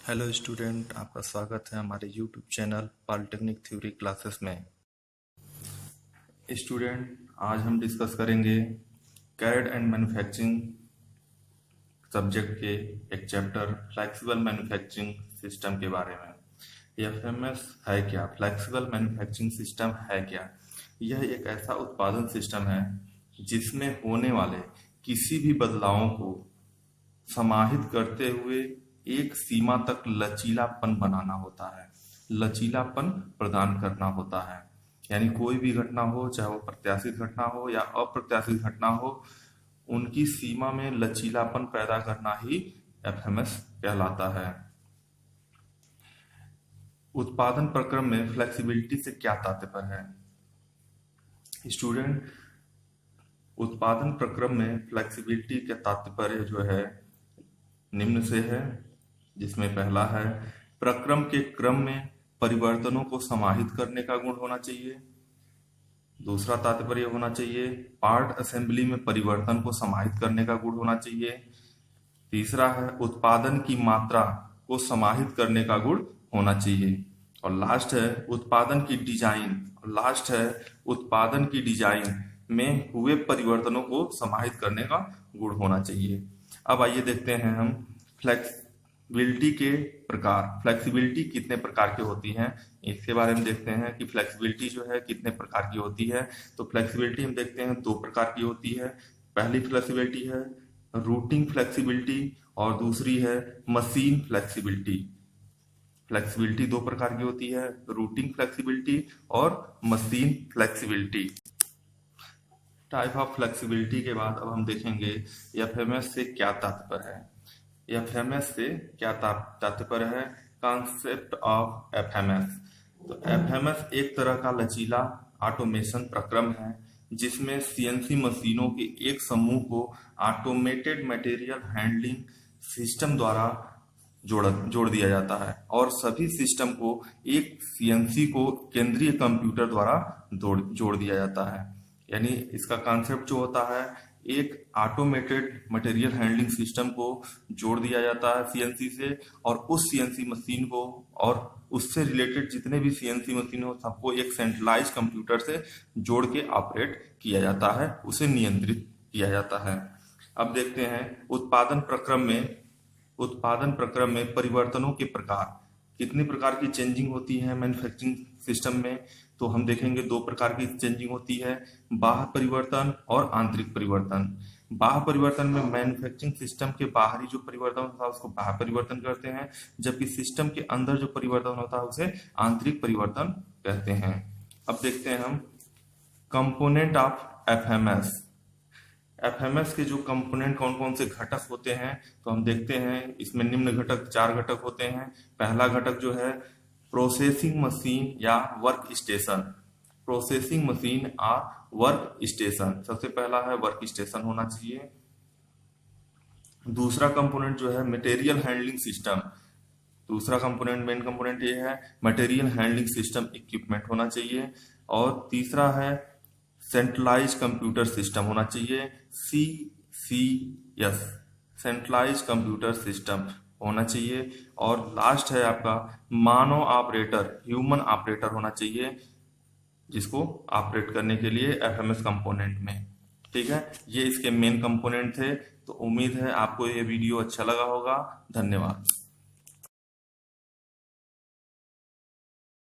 Hello student, आपका स्वागत है हमारे YouTube channel polytechnic theory classes में। स्टूडेंट, आज हम डिस्कस करेंगे कैड एंड मैन्युफैक्चरिंग सब्जेक्ट के एक चैप्टर फ्लेक्सिबल मैन्युफैक्चरिंग सिस्टम के बारे में। एफएमएस है क्या? फ्लेक्सिबल मैन्युफैक्चरिंग सिस्टम है क्या? यह एक ऐसा उत्पादन सिस्टम है जिसमें होने वाले किसी भी बदलावों को समाहित करते हुए एक सीमा तक लचीलापन बनाना होता है, लचीलापन प्रदान करना होता है। यानी कोई भी घटना हो, चाहे वो प्रत्याशित घटना हो या अप्रत्याशित घटना हो, उनकी सीमा में लचीलापन पैदा करना ही एफएमएस कहलाता है। उत्पादन प्रक्रम में फ्लेक्सिबिलिटी से क्या तात्पर्य है? स्टूडेंट, उत्पादन प्रक्रम में फ्लेक्सिबिलिटी का तात्पर्य जो है निम्न से है, जिसमें पहला है प्रक्रम के क्रम में परिवर्तनों को समाहित करने का गुण होना चाहिए। दूसरा तात्पर्य होना चाहिए पार्ट असेंबली में परिवर्तन को समाहित करने का गुण होना चाहिए। तीसरा है उत्पादन की मात्रा को समाहित करने का गुण होना चाहिए। और लास्ट है उत्पादन की डिजाइन में हुए परिवर्तनों को समाहित करने का गुण होना चाहिए। अब आइए देखते हैं हम फ्लेक्सिबिलिटी के प्रकार। फ्लेक्सिबिलिटी कितने प्रकार की होती है, इसके बारे में देखते हैं कि फ्लेक्सिबिलिटी जो है कितने प्रकार की होती है। तो फ्लेक्सिबिलिटी हम देखते हैं दो प्रकार की होती है। पहली फ्लेक्सिबिलिटी है रूटिंग फ्लेक्सिबिलिटी और दूसरी है मशीन फ्लेक्सिबिलिटी। फ्लेक्सिबिलिटी दो प्रकार की होती है, रूटिंग फ्लेक्सिबिलिटी और machine flexibility. Type of flexibility के बाद अब हम देखेंगे एफएमएस से क्या तात्पर्य है। एफएमएस से क्या तात्पर्य है? Concept of FMS. तो एफएमएस एक तरह का लचीला ऑटोमेशन प्रक्रम है जिसमें सीएनसी मशीनों के एक समूह को ऑटोमेटेड मटेरियल हैंडलिंग सिस्टम द्वारा जोड़ दिया जाता है और सभी सिस्टम को एक सीएनसी को केंद्रीय कंप्यूटर द्वारा जोड़ दिया जाता है। यानी इसका कॉन्सेप्ट जो होता है, एक ऑटोमेटेड मटेरियल हैंडलिंग सिस्टम को जोड़ दिया जाता है सीएनसी से, और उस सीएनसी मशीन को और उससे रिलेटेड जितने भी सीएनसी मशीन हो सबको एक सेंट्रलाइज कंप्यूटर से जोड़ के ऑपरेट किया जाता है, उसे नियंत्रित किया जाता है। अब देखते हैं उत्पादन प्रक्रम में परिवर्तनों के प्रकार। कितनी प्रकार की चेंजिंग होती है मैन्युफैक्चरिंग सिस्टम में? तो हम देखेंगे दो प्रकार की चेंजिंग होती है, बाह्य परिवर्तन और आंतरिक परिवर्तन। बाह्य परिवर्तन में मैन्युफैक्चरिंग सिस्टम के बाहरी जो परिवर्तन होता है उसको बाह्य परिवर्तन कहते हैं, जबकि सिस्टम के अंदर जो परिवर्तन होता है उसे आंतरिक परिवर्तन कहते हैं। अब देखते हैं हम कंपोनेंट ऑफ एफएमएस। एफएमएस के जो कंपोनेंट कौन कौन से घटक होते हैं, तो हम देखते हैं इसमें निम्न घटक, चार घटक होते हैं। पहला घटक जो है प्रोसेसिंग मशीन या वर्क स्टेशन। प्रोसेसिंग मशीन और वर्क स्टेशन, सबसे पहला है वर्क स्टेशन होना चाहिए। दूसरा कंपोनेंट जो है मटेरियल हैंडलिंग सिस्टम। दूसरा कंपोनेंट, मेन कंपोनेंट ये है मटेरियल हैंडलिंग सिस्टम इक्विपमेंट होना चाहिए। और तीसरा है सेंट्रलाइज कंप्यूटर सिस्टम होना चाहिए, CCS, सेंट्रलाइज कंप्यूटर सिस्टम होना चाहिए। और लास्ट है आपका मानव ऑपरेटर, ह्यूमन ऑपरेटर होना चाहिए, जिसको ऑपरेट करने के लिए एफएमएस कंपोनेंट में। ठीक है, ये इसके मेन कंपोनेंट थे। तो उम्मीद है आपको ये वीडियो अच्छा लगा होगा। धन्यवाद।